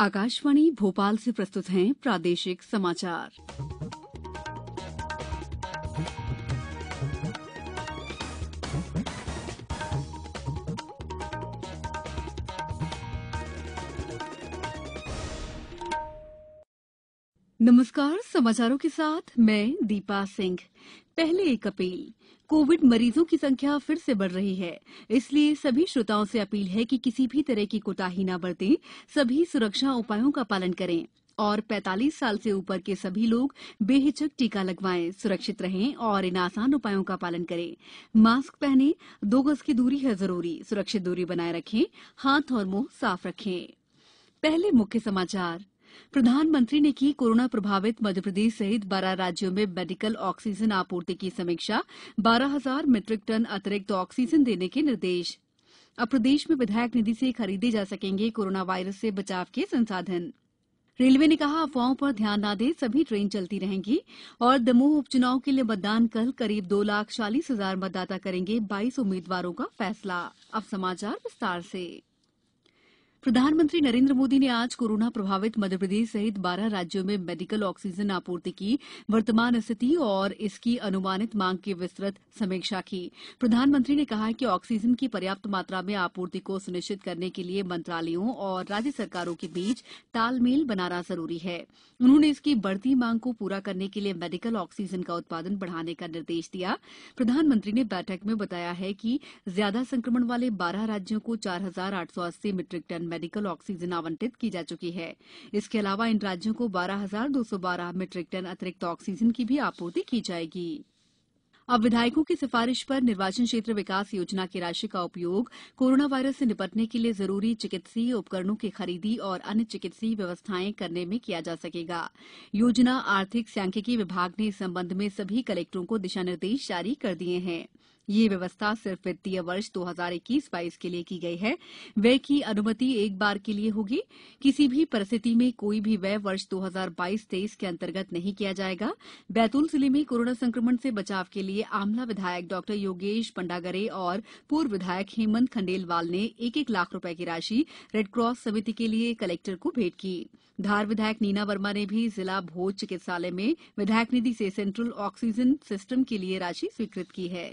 आकाशवाणी भोपाल से प्रस्तुत हैं प्रादेशिक समाचार। नमस्कार, समाचारों के साथ मैं दीपा सिंह। पहले एक अपील। कोविड मरीजों की संख्या फिर से बढ़ रही है, इसलिए सभी श्रोताओं से अपील है कि किसी भी तरह की कोताही न बरतें, सभी सुरक्षा उपायों का पालन करें और 45 साल से ऊपर के सभी लोग बेहिचक टीका लगवाएं, सुरक्षित रहें और इन आसान उपायों का पालन करें। मास्क पहनें, 2 गज की दूरी है जरूरी, सुरक्षित दूरी बनाए रखें, हाथ और मुंह साफ रखें। पहले मुख्य समाचार। प्रधानमंत्री ने की कोरोना प्रभावित मध्यप्रदेश सहित 12 राज्यों में मेडिकल ऑक्सीजन आपूर्ति की समीक्षा। 12,000 मीट्रिक टन अतिरिक्त ऑक्सीजन देने के निर्देश। अब प्रदेश में विधायक निधि से खरीदे जा सकेंगे कोरोना वायरस से बचाव के संसाधन। रेलवे ने कहा, अफवाहों पर ध्यान न दें, सभी ट्रेन चलती रहेंगी। और दमोह उपचुनाव के लिए मतदान कल, करीब 2,40,000 मतदाता करेंगे 22 उम्मीदवारों का फैसला। अब समाचार विस्तार से। प्रधानमंत्री नरेंद्र मोदी ने आज कोरोना प्रभावित मध्यप्रदेश सहित 12 राज्यों में मेडिकल ऑक्सीजन आपूर्ति की वर्तमान स्थिति और इसकी अनुमानित मांग की विस्तृत समीक्षा की। प्रधानमंत्री ने कहा कि ऑक्सीजन की पर्याप्त मात्रा में आपूर्ति को सुनिश्चित करने के लिए मंत्रालयों और राज्य सरकारों के बीच तालमेल बनाना जरूरी है। उन्होंने इसकी बढ़ती मांग को पूरा करने के लिए मेडिकल ऑक्सीजन का उत्पादन बढ़ाने का निर्देश दिया। प्रधानमंत्री ने बैठक में बताया है कि ज्यादा संक्रमण वाले 12 राज्यों को 4,880 मीट्रिक टन मेडिकल ऑक्सीजन आवंटित की जा चुकी है। इसके अलावा इन राज्यों को 12,212 मीट्रिक टन अतिरिक्त ऑक्सीजन की भी आपूर्ति की जाएगी। अब विधायकों की सिफारिश पर निर्वाचन क्षेत्र विकास योजना की राशि का उपयोग कोरोना वायरस से निपटने के लिए जरूरी चिकित्सीय उपकरणों की खरीदी और अन्य चिकित्सीय व्यवस्थाएं करने में किया जा सकेगा। योजना आर्थिक सांख्यिकी विभाग ने इस संबंध में सभी कलेक्टरों को दिशा निर्देश जारी कर दिए हैं। ये व्यवस्था सिर्फ वित्तीय वर्ष 2021-22 के लिए की गई है। व्यय की अनुमति एक बार के लिए होगी। किसी भी परिस्थिति में कोई भी व्यय वर्ष 2022-23 के अंतर्गत नहीं किया जाएगा। बैतूल जिले में कोरोना संक्रमण से बचाव के लिए आमला विधायक डॉ योगेश पंडागरे और पूर्व विधायक हेमंत खंडेलवाल ने 1-1 लाख रुपए की राशि रेडक्रॉस समिति के लिए कलेक्टर को भेंट की। धार विधायक नीना वर्मा ने भी जिला भोज चिकित्सालय में विधायक निधि से सेंट्रल ऑक्सीजन सिस्टम के लिए राशि स्वीकृत की है।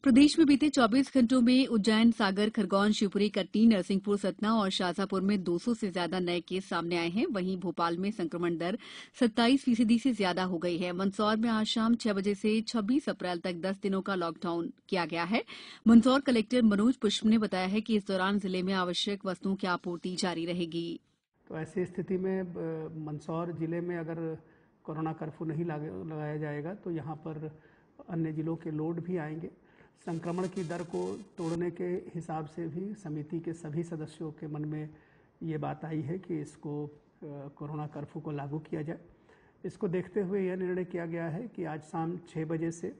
प्रदेश में बीते 24 घंटों में उज्जैन, सागर, खरगोन, शिवपुरी, कटनी, नरसिंहपुर, सतना और शाजापुर में 200 से ज्यादा नए केस सामने आए हैं। वहीं भोपाल में संक्रमण दर 27% से ज्यादा हो गई है। मंदसौर में आज शाम 6 बजे से 26 अप्रैल तक 10 दिनों का लॉकडाउन किया गया है। मंदसौर कलेक्टर मनोज पुष्प ने बताया है कि इस दौरान जिले में आवश्यक वस्तुओं की आपूर्ति जारी रहेगी। तो ऐसी स्थिति में मंदसौर जिले में अगर कोरोना कर्फ्यू नहीं लगाया जाएगा तो यहाँ पर अन्य जिलों के लोड भी आएंगे। संक्रमण की दर को तोड़ने के हिसाब से भी समिति के सभी सदस्यों के मन में ये बात आई है कि इसको कोरोना कर्फ्यू को लागू किया जाए। इसको देखते हुए यह निर्णय किया गया है कि आज शाम 6 बजे से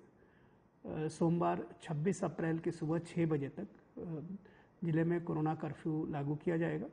सोमवार 26 अप्रैल की सुबह 6 बजे तक जिले में कोरोना कर्फ्यू लागू किया जाएगा।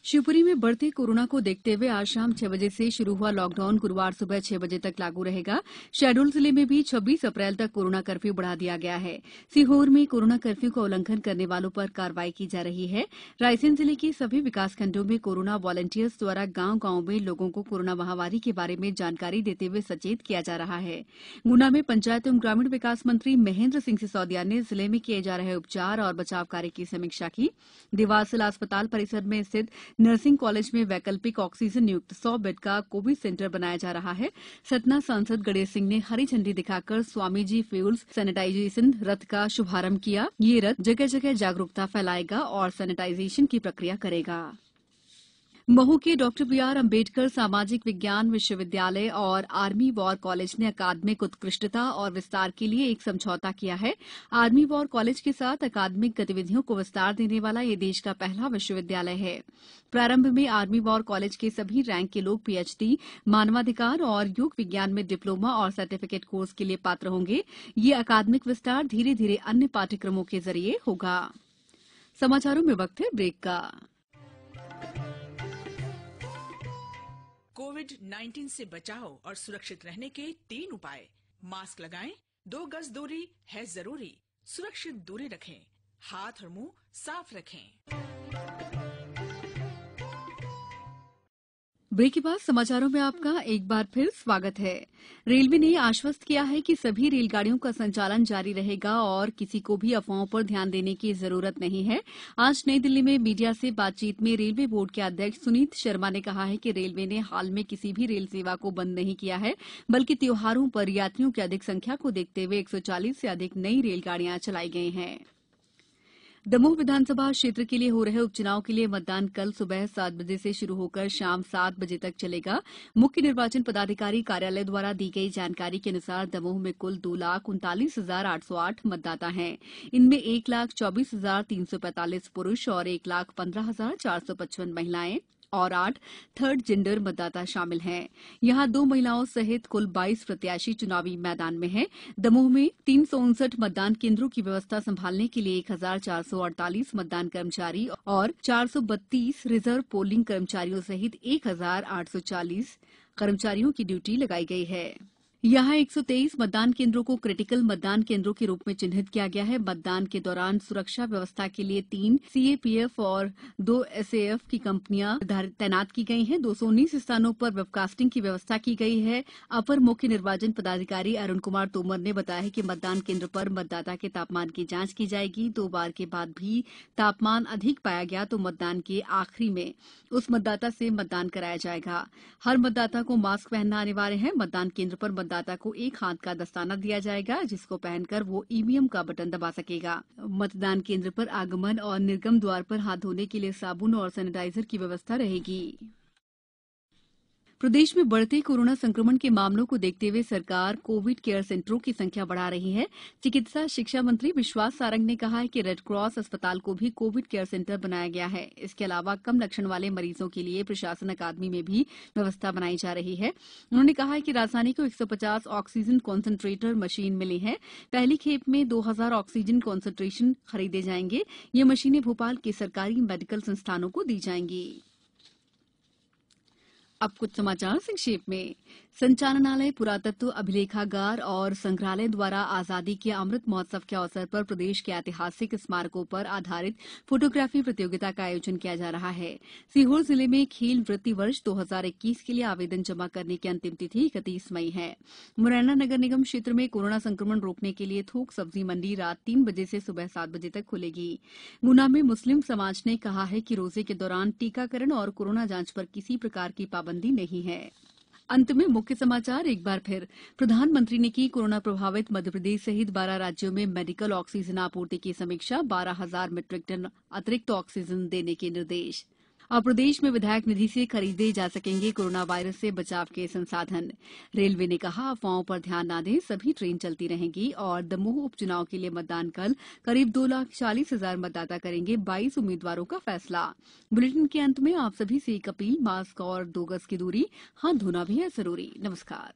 शिवपुरी में बढ़ते कोरोना को देखते हुए आज शाम 6 बजे से शुरू हुआ लॉकडाउन गुरुवार सुबह 6 बजे तक लागू रहेगा। शहडोल जिले में भी 26 अप्रैल तक कोरोना कर्फ्यू बढ़ा दिया गया है। सीहोर में कोरोना कर्फ्यू का उल्लंघन करने वालों पर कार्रवाई की जा रही है। रायसेन जिले के सभी विकासखंडों में कोरोना वॉलंटियर्स द्वारा गांव-गांव में लोगों को कोरोना महामारी के बारे में जानकारी देते हुए सचेत किया जा रहा है। गुना में पंचायत एवं ग्रामीण विकास मंत्री महेंद्र सिंह सिसोदिया ने जिले में किए जा रहे उपचार और बचाव कार्य की समीक्षा की। देवास जिला अस्पताल परिसर में स्थित नर्सिंग कॉलेज में वैकल्पिक ऑक्सीजन युक्त 100 बेड का कोविड सेंटर बनाया जा रहा है। सतना सांसद गणेश सिंह ने हरी झंडी दिखाकर स्वामी जी फ्यूल्स सैनिटाइजेशन रथ का शुभारंभ किया। ये रथ जगह जगह जागरूकता फैलाएगा और सैनिटाइजेशन की प्रक्रिया करेगा। महू के डॉ बी.आर. अम्बेडकर सामाजिक विज्ञान विश्वविद्यालय और आर्मी वॉर कॉलेज ने अकादमिक उत्कृष्टता और विस्तार के लिए एक समझौता किया है। आर्मी वॉर कॉलेज के साथ अकादमिक गतिविधियों को विस्तार देने वाला ये देश का पहला विश्वविद्यालय है। प्रारंभ में आर्मी वॉर कॉलेज के सभी रैंक के लोग पीएचडी, मानवाधिकार और योग विज्ञान में डिप्लोमा और सर्टिफिकेट कोर्स के लिए पात्र होंगे। ये अकादमिक विस्तार धीरे धीरे अन्य पाठ्यक्रमों के जरिए होगा। समाचारों में वक्त है ब्रेक का। कोविड-19 से बचाव और सुरक्षित रहने के 3 उपाय। मास्क लगाएं, 2 गज दूरी है जरूरी, सुरक्षित दूरी रखें, हाथ और मुंह साफ रखें। ब्रेक के बाद समाचारों में आपका एक बार फिर स्वागत है। रेलवे ने आश्वस्त किया है कि सभी रेलगाड़ियों का संचालन जारी रहेगा और किसी को भी अफवाहों पर ध्यान देने की जरूरत नहीं है। आज नई दिल्ली में मीडिया से बातचीत में रेलवे बोर्ड के अध्यक्ष सुनीत शर्मा ने कहा है कि रेलवे ने हाल में किसी भी रेल सेवा को बंद नहीं किया है, बल्कि त्योहारों पर यात्रियों की अधिक संख्या को देखते हुए 140 से अधिक नई रेलगाड़ियां चलाई गई हैं। दमोह विधानसभा क्षेत्र के लिए हो रहे उपचुनाव के लिए मतदान कल सुबह 7 बजे से शुरू होकर शाम 7 बजे तक चलेगा। मुख्य निर्वाचन पदाधिकारी कार्यालय द्वारा दी गई जानकारी के अनुसार दमोह में कुल 2,39,808 मतदाता हैं। इनमें 1,24,345 पुरुष और 1,15,455 महिलाएं और 8 थर्ड जेंडर मतदाता शामिल हैं। यहां 2 महिलाओं सहित कुल 22 प्रत्याशी चुनावी मैदान में हैं। दमोह में 359 मतदान केंद्रों की व्यवस्था संभालने के लिए 1,448 मतदान कर्मचारी और 432 रिजर्व पोलिंग कर्मचारियों सहित 1,840 कर्मचारियों की ड्यूटी लगाई गई है। यहां 123 मतदान केंद्रों को क्रिटिकल मतदान केंद्रों के रूप में चिन्हित किया गया है। मतदान के दौरान सुरक्षा व्यवस्था के लिए 3 सीएपीएफ और 2 एसएएफ की कंपनियां तैनात की गई हैं। 219 स्थानों पर वेबकास्टिंग की व्यवस्था की गई है। अपर मुख्य निर्वाचन पदाधिकारी अरुण कुमार तोमर ने बताया कि मतदान केंद्र पर मतदाता के तापमान की जांच की जाएगी। 2 बार के बाद भी तापमान अधिक पाया गया तो मतदान के आखिरी में उस मतदाता से मतदान कराया जाएगा। हर मतदाता को मास्क पहनना अनिवार्य है। मतदान केंद्र पर मतदाता को एक हाथ का दस्ताना दिया जाएगा, जिसको पहनकर वो ईवीएम का बटन दबा सकेगा। मतदान केंद्र पर आगमन और निर्गम द्वार पर हाथ धोने के लिए साबुन और सैनिटाइजर की व्यवस्था रहेगी। प्रदेश में बढ़ते कोरोना संक्रमण के मामलों को देखते हुए सरकार कोविड केयर सेंटरों की संख्या बढ़ा रही है। चिकित्सा शिक्षा मंत्री विश्वास सारंग ने कहा है कि रेड क्रॉस अस्पताल को भी कोविड केयर सेंटर बनाया गया है। इसके अलावा कम लक्षण वाले मरीजों के लिए प्रशासन अकादमी में भी व्यवस्था बनाई जा रही है। उन्होंने कहा है कि राजधानी को 150 ऑक्सीजन कॉन्सेंट्रेटर मशीन मिली है। पहली खेप में 2000 ऑक्सीजन कॉन्सेंट्रेशन खरीदे जाएंगे। ये मशीनें भोपाल के सरकारी मेडिकल संस्थानों को दी जाएंगी। अब कुछ समाचार संक्षेप में। संचालनालय, पुरातत्व अभिलेखागार और संग्रहालय द्वारा आजादी के अमृत महोत्सव के अवसर पर प्रदेश के ऐतिहासिक स्मारकों पर आधारित फोटोग्राफी प्रतियोगिता का आयोजन किया जा रहा है। सीहोर जिले में खेल वृत्ति वर्ष 2021 के लिए आवेदन जमा करने की अंतिम तिथि 31 मई है। मुरैना नगर निगम क्षेत्र में कोरोना संक्रमण रोकने के लिए थोक सब्जी मंडी रात 3 बजे से सुबह 7 बजे तक खुलेगी। गुना में मुस्लिम समाज ने कहा है कि रोजे के दौरान टीकाकरण और कोरोना जांच पर किसी प्रकार की पाबंदी नहीं है। अंत में मुख्य समाचार एक बार फिर। प्रधानमंत्री ने की कोरोना प्रभावित मध्यप्रदेश सहित 12 राज्यों में मेडिकल ऑक्सीजन आपूर्ति की समीक्षा। 12,000 मीट्रिक टन अतिरिक्त ऑक्सीजन देने के निर्देश। और प्रदेश में विधायक निधि से खरीदे जा सकेंगे कोरोना वायरस से बचाव के संसाधन। रेलवे ने कहा अफवाहों पर ध्यान न दें, सभी ट्रेन चलती रहेंगी। और दमोह उपचुनाव के लिए मतदान कल करीब 2,40,000 मतदाता करेंगे 22 उम्मीदवारों का फैसला। बुलेटिन के अंत में आप सभी से एक अपील, मास्क और 2 गज की दूरी, हाथ धोना भी है जरूरी। नमस्कार।